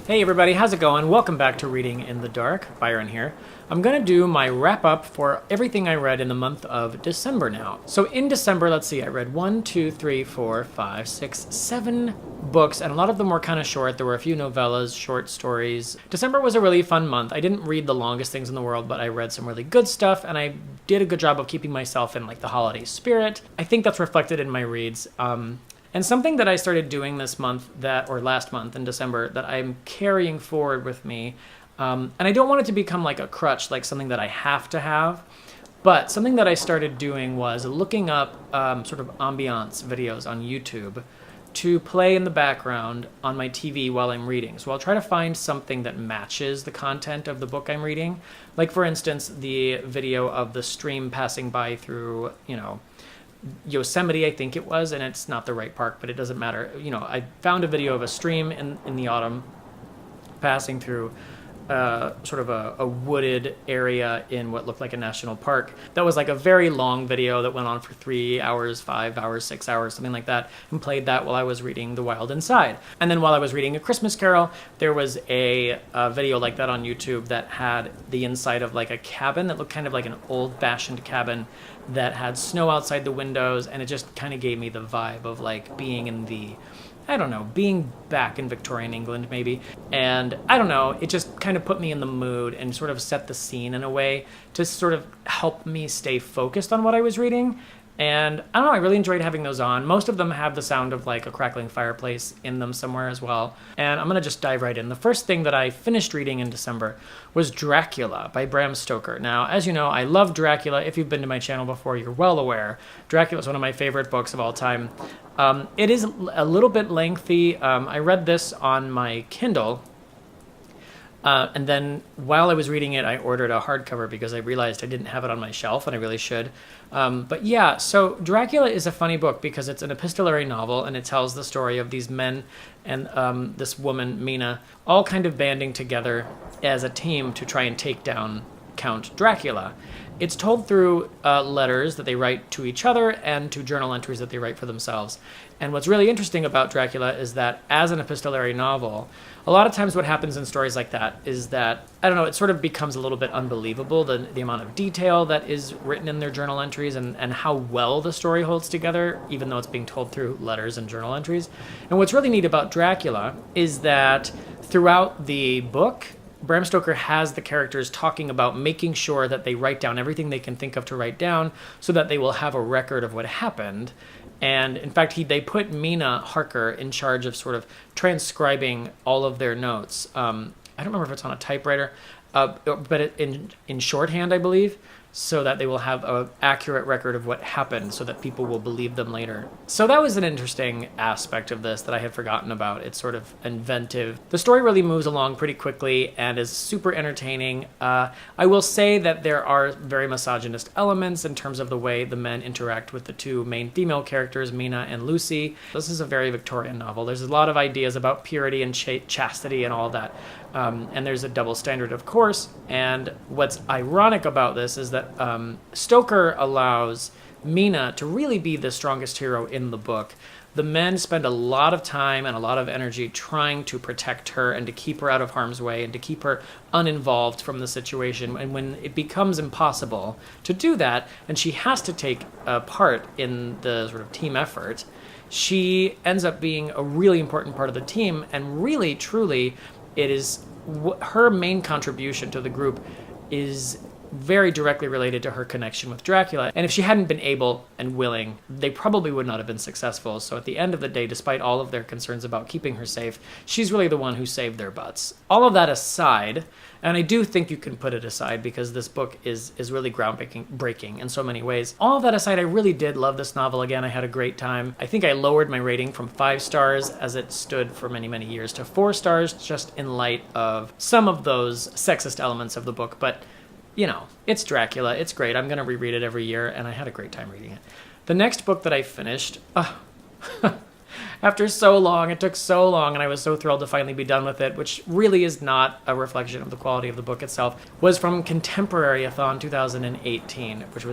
Hey everybody, how's it going? Welcome back to Reading in the Dark. Byron here. I'm going to do my wrap-up for everything I read in the month of December now. So in December, let's see, I read 7 books, and a lot of them were kind of short. There were a few novellas, short stories. December was a really fun month. I didn't read the longest things in the world, but I read some really good stuff, and I did a good job of keeping myself in like the holiday spirit. I think that's reflected in my reads. And something that I started doing this month or last month in December that I'm carrying forward with me, and I don't want it to become like a crutch, like something that I have to have, but something that I started doing was looking up sort of ambience videos on YouTube to play in the background on my TV while I'm reading. So I'll try to find something that matches the content of the book I'm reading. Like for instance, the video of the stream passing by through, Yosemite, I think it was, and it's not the right park, but it doesn't matter. I found a video of a stream in the autumn passing through sort of a wooded area in what looked like a national park. That was like a very long video that went on for 3 hours, 5 hours, 6 hours, something like that, and played that while I was reading The Wild Inside. And then while I was reading A Christmas Carol, there was a video like that on YouTube that had the inside of like a cabin that looked kind of like an old-fashioned cabin that had snow outside the windows, and it just kind of gave me the vibe of like being in being back in Victorian England maybe. And I don't know, it just kind of put me in the mood and sort of set the scene in a way to sort of help me stay focused on what I was reading. And I don't know, I really enjoyed having those on. Most of them have the sound of like a crackling fireplace in them somewhere as well. And I'm going to just dive right in. The first thing that I finished reading in December was Dracula by Bram Stoker. Now, as you know, I love Dracula. If you've been to my channel before, you're well aware. Dracula is one of my favorite books of all time. It is a little bit lengthy. I read this on my Kindle. And then while I was reading it, I ordered a hardcover because I realized I didn't have it on my shelf, and I really should. But yeah, so Dracula is a funny book because it's an epistolary novel, and it tells the story of these men and this woman, Mina, all kind of banding together as a team to try and take down Count Dracula. It's told through letters that they write to each other and to journal entries that they write for themselves. And what's really interesting about Dracula is that as an epistolary novel, a lot of times what happens in stories like that is that, I don't know, it sort of becomes a little bit unbelievable, the amount of detail that is written in their journal entries and how well the story holds together, even though it's being told through letters and journal entries. And what's really neat about Dracula is that throughout the book, Bram Stoker has the characters talking about making sure that they write down everything they can think of to write down so that they will have a record of what happened. And in fact, they put Mina Harker in charge of sort of transcribing all of their notes. I don't remember if it's on a typewriter, but in shorthand, I believe, so that they will have an accurate record of what happened so that people will believe them later. So that was an interesting aspect of this that I had forgotten about. It's sort of inventive. The story really moves along pretty quickly and is super entertaining. I will say that there are very misogynist elements in terms of the way the men interact with the two main female characters, Mina and Lucy. This is a very Victorian novel. There's a lot of ideas about purity and chastity and all that. And there's a double standard, of course. And what's ironic about this is that Stoker allows Mina to really be the strongest hero in the book. The men spend a lot of time and a lot of energy trying to protect her and to keep her out of harm's way and to keep her uninvolved from the situation. And when it becomes impossible to do that, and she has to take part in the sort of team effort, she ends up being a really important part of the team, and really, truly, it is her main contribution to the group is very directly related to her connection with Dracula. And if she hadn't been able and willing, they probably would not have been successful. So at the end of the day, despite all of their concerns about keeping her safe, she's really the one who saved their butts. All of that aside, and I do think you can put it aside because this book is really groundbreaking in so many ways. All of that aside, I really did love this novel. Again, I had a great time. I think I lowered my rating from 5 stars, as it stood for many, many years, to 4 stars, just in light of some of those sexist elements of the book. But it's Dracula. It's great. I'm going to reread it every year, and I had a great time reading it. The next book that I finished, after so long, it took so long, and I was so thrilled to finally be done with it, which really is not a reflection of the quality of the book itself, was from Contemporary-a-thon 2018, which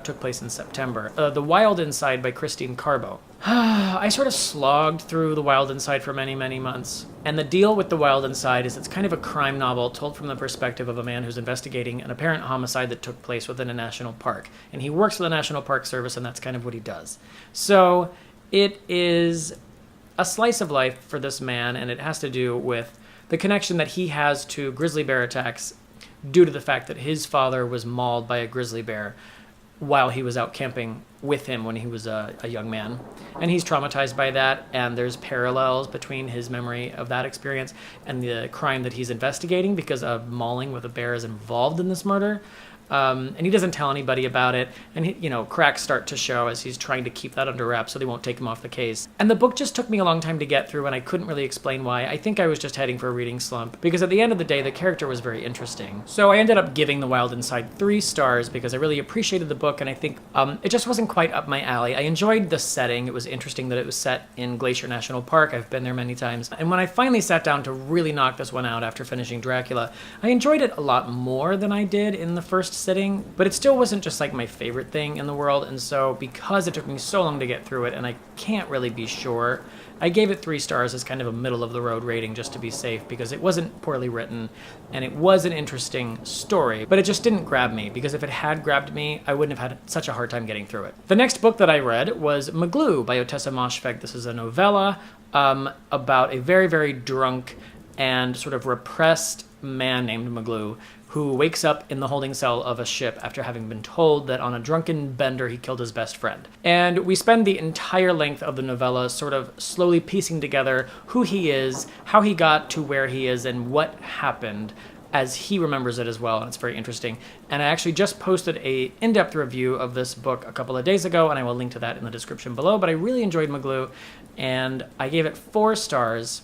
took place in September. The Wild Inside by Christine Carbo. I sort of slogged through The Wild Inside for many, many months, And the deal with The Wild Inside is it's kind of a crime novel told from the perspective of a man who's investigating an apparent homicide that took place within a national park. And he works for the National Park Service, and that's kind of what he does. So it is a slice of life for this man, and it has to do with the connection that he has to grizzly bear attacks due to the fact that his father was mauled by a grizzly bear while he was out camping with him when he was a young man. And he's traumatized by that, and there's parallels between his memory of that experience and the crime that he's investigating, because a mauling with a bear is involved in this murder. And he doesn't tell anybody about it, and cracks start to show as he's trying to keep that under wraps so they won't take him off the case. And the book just took me a long time to get through, and I couldn't really explain why. I think I was just heading for a reading slump, because at the end of the day, the character was very interesting. So I ended up giving The Wild Inside 3 stars because I really appreciated the book, and I think it just wasn't quite up my alley. I enjoyed the setting. It was interesting that it was set in Glacier National Park. I've been there many times. And when I finally sat down to really knock this one out after finishing Dracula, I enjoyed it a lot more than I did in the first sitting, but it still wasn't just like my favorite thing in the world. And so because it took me so long to get through it and I can't really be sure, I gave it 3 stars as kind of a middle of the road rating just to be safe, because it wasn't poorly written and it was an interesting story, but it just didn't grab me, because if it had grabbed me, I wouldn't have had such a hard time getting through it. The next book that I read was McGlue by Ottessa Moshfegh. This is a novella about a very, very drunk and sort of repressed man named McGlue who wakes up in the holding cell of a ship after having been told that on a drunken bender he killed his best friend. And we spend the entire length of the novella sort of slowly piecing together who he is, how he got to where he is, and what happened as he remembers it as well, and it's very interesting. And I actually just posted a in-depth review of this book a couple of days ago, and I will link to that in the description below, but I really enjoyed McGlue, and I gave it 4 stars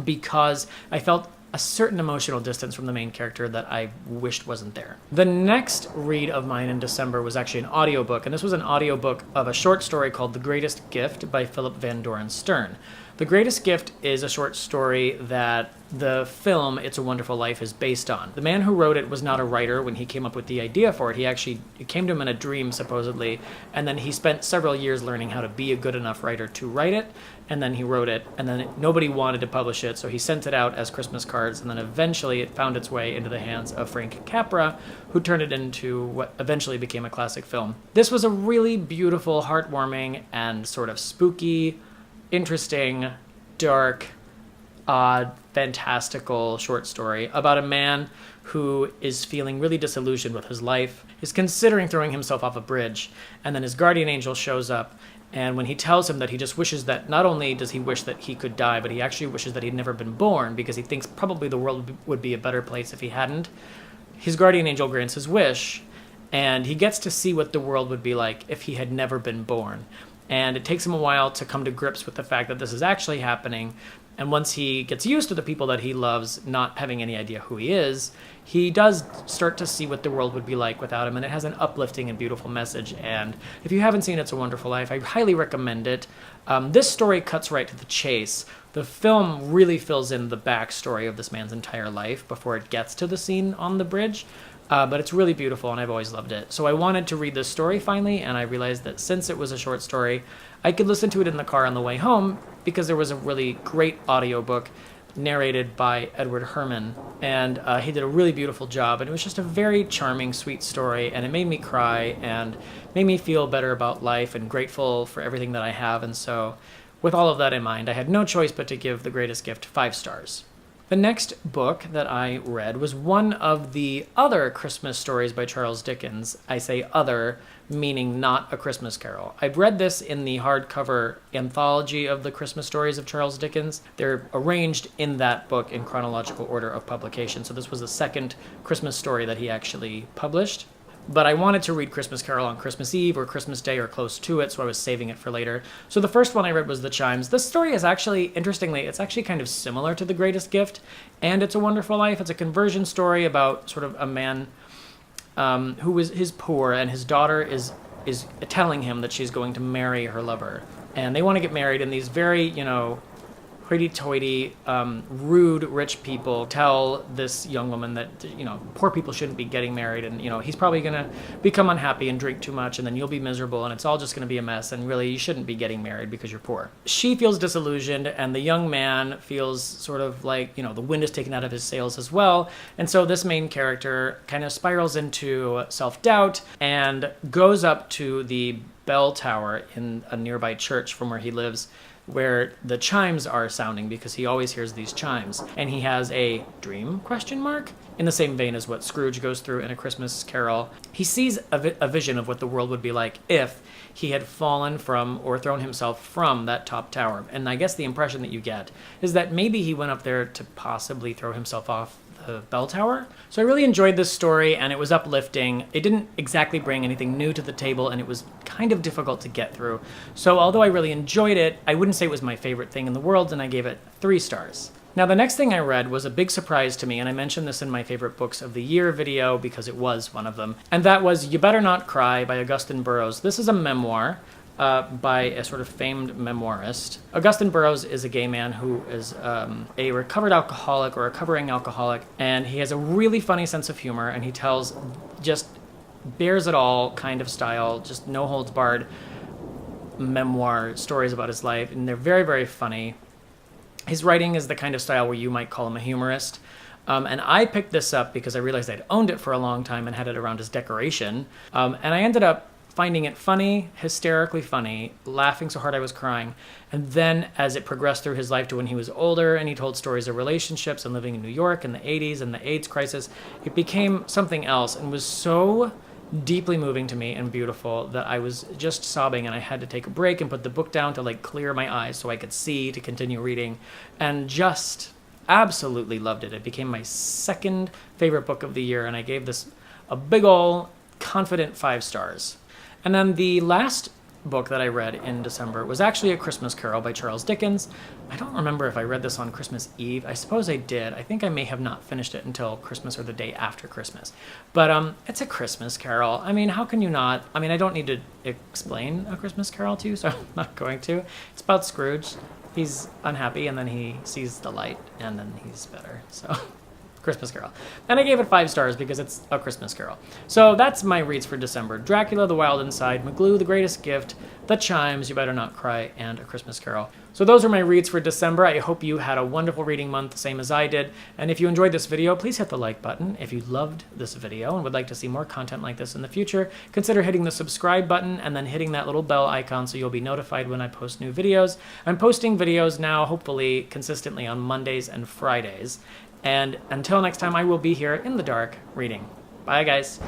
because I felt a certain emotional distance from the main character that I wished wasn't there. The next read of mine in December was actually an audiobook, and this was an audiobook of a short story called The Greatest Gift by Philip Van Doren Stern. The Greatest Gift is a short story that the film It's a Wonderful Life is based on. The man who wrote it was not a writer when he came up with the idea for it. It came to him in a dream, supposedly, and then he spent several years learning how to be a good enough writer to write it, and then he wrote it, and then nobody wanted to publish it, so he sent it out as Christmas cards, and then eventually it found its way into the hands of Frank Capra, who turned it into what eventually became a classic film. This was a really beautiful, heartwarming, and sort of spooky, interesting, dark, odd, fantastical short story about a man who is feeling really disillusioned with his life, is considering throwing himself off a bridge, and then his guardian angel shows up, and when he tells him that he just wishes that, not only does he wish that he could die, but he actually wishes that he'd never been born, because he thinks probably the world would be a better place if he hadn't, his guardian angel grants his wish, and he gets to see what the world would be like if he had never been born. And it takes him a while to come to grips with the fact that this is actually happening. And once he gets used to the people that he loves not having any idea who he is, he does start to see what the world would be like without him. And it has an uplifting and beautiful message. And if you haven't seen It's a Wonderful Life, I highly recommend it. This story cuts right to the chase. The film really fills in the backstory of this man's entire life before it gets to the scene on the bridge. But it's really beautiful, and I've always loved it. So I wanted to read this story finally, and I realized that since it was a short story, I could listen to it in the car on the way home, because there was a really great audiobook narrated by Edward Herman, and he did a really beautiful job, and it was just a very charming, sweet story, and it made me cry, and made me feel better about life, and grateful for everything that I have. And so with all of that in mind, I had no choice but to give The Greatest Gift 5 stars. The next book that I read was one of the other Christmas stories by Charles Dickens. I say other, meaning not A Christmas Carol. I've read this in the hardcover anthology of the Christmas stories of Charles Dickens. They're arranged in that book in chronological order of publication, so this was the second Christmas story that he actually published. But I wanted to read Christmas Carol on Christmas Eve or Christmas Day or close to it, so I was saving it for later. So the first one I read was The Chimes. This story is actually, interestingly, it's actually kind of similar to The Greatest Gift and It's a Wonderful Life. It's a conversion story about sort of a man who is poor, and his daughter is telling him that she's going to marry her lover. And they want to get married in these very, hoity-toity, rude rich people tell this young woman that, you know, poor people shouldn't be getting married, and, you know, he's probably going to become unhappy and drink too much, and then you'll be miserable, and it's all just going to be a mess, and really you shouldn't be getting married because you're poor. She feels disillusioned, and the young man feels sort of like, you know, the wind is taken out of his sails as well. And so this main character kind of spirals into self-doubt and goes up to the bell tower in a nearby church from where he lives, where the chimes are sounding, because he always hears these chimes. And he has a dream, question mark, in the same vein as what Scrooge goes through in A Christmas Carol. He sees a vision of what the world would be like if he had fallen from or thrown himself from that top tower. And I guess the impression that you get is that maybe he went up there to possibly throw himself off the bell tower. So I really enjoyed this story, and it was uplifting. It didn't exactly bring anything new to the table, and it was kind of difficult to get through. So although I really enjoyed it, I wouldn't say it was my favorite thing in the world, and I gave it 3 stars. Now, the next thing I read was a big surprise to me, and I mentioned this in my favorite books of the year video because it was one of them, and that was You Better Not Cry by Augusten Burroughs. This is a memoir by a sort of famed memoirist. Augusten Burroughs is a gay man who is a recovered alcoholic or recovering alcoholic, and he has a really funny sense of humor, and he tells just bears it all kind of style, just no holds barred memoir stories about his life, and they're very, very funny. His writing is the kind of style where you might call him a humorist. And I picked this up because I realized I'd owned it for a long time and had it around as decoration. And I ended up finding it funny, hysterically funny, laughing so hard I was crying. And then as it progressed through his life to when he was older and he told stories of relationships and living in New York in the 80s and the AIDS crisis, it became something else and was so deeply moving to me and beautiful that I was just sobbing, and I had to take a break and put the book down to like clear my eyes so I could see to continue reading, and just absolutely loved it. It became my second favorite book of the year, and I gave this a big ol' confident 5 stars. And then the last book that I read in December was actually A Christmas Carol by Charles Dickens. I don't remember if I read this on Christmas Eve. I suppose I did. I think I may have not finished it until Christmas or the day after Christmas. But it's A Christmas Carol. I mean, how can you not? I mean, I don't need to explain A Christmas Carol to you, so I'm not going to. It's about Scrooge. He's unhappy, and then he sees the light, and then he's better. So Christmas Carol. And I gave it 5 stars because it's A Christmas Carol. So that's my reads for December. Dracula, The Wild Inside, McGlue, The Greatest Gift, The Chimes, You Better Not Cry, and A Christmas Carol. So those are my reads for December. I hope you had a wonderful reading month, same as I did. And if you enjoyed this video, please hit the like button. If you loved this video and would like to see more content like this in the future, consider hitting the subscribe button and then hitting that little bell icon so you'll be notified when I post new videos. I'm posting videos now, hopefully, consistently on Mondays and Fridays. And until next time, I will be here in the dark reading. Bye, guys.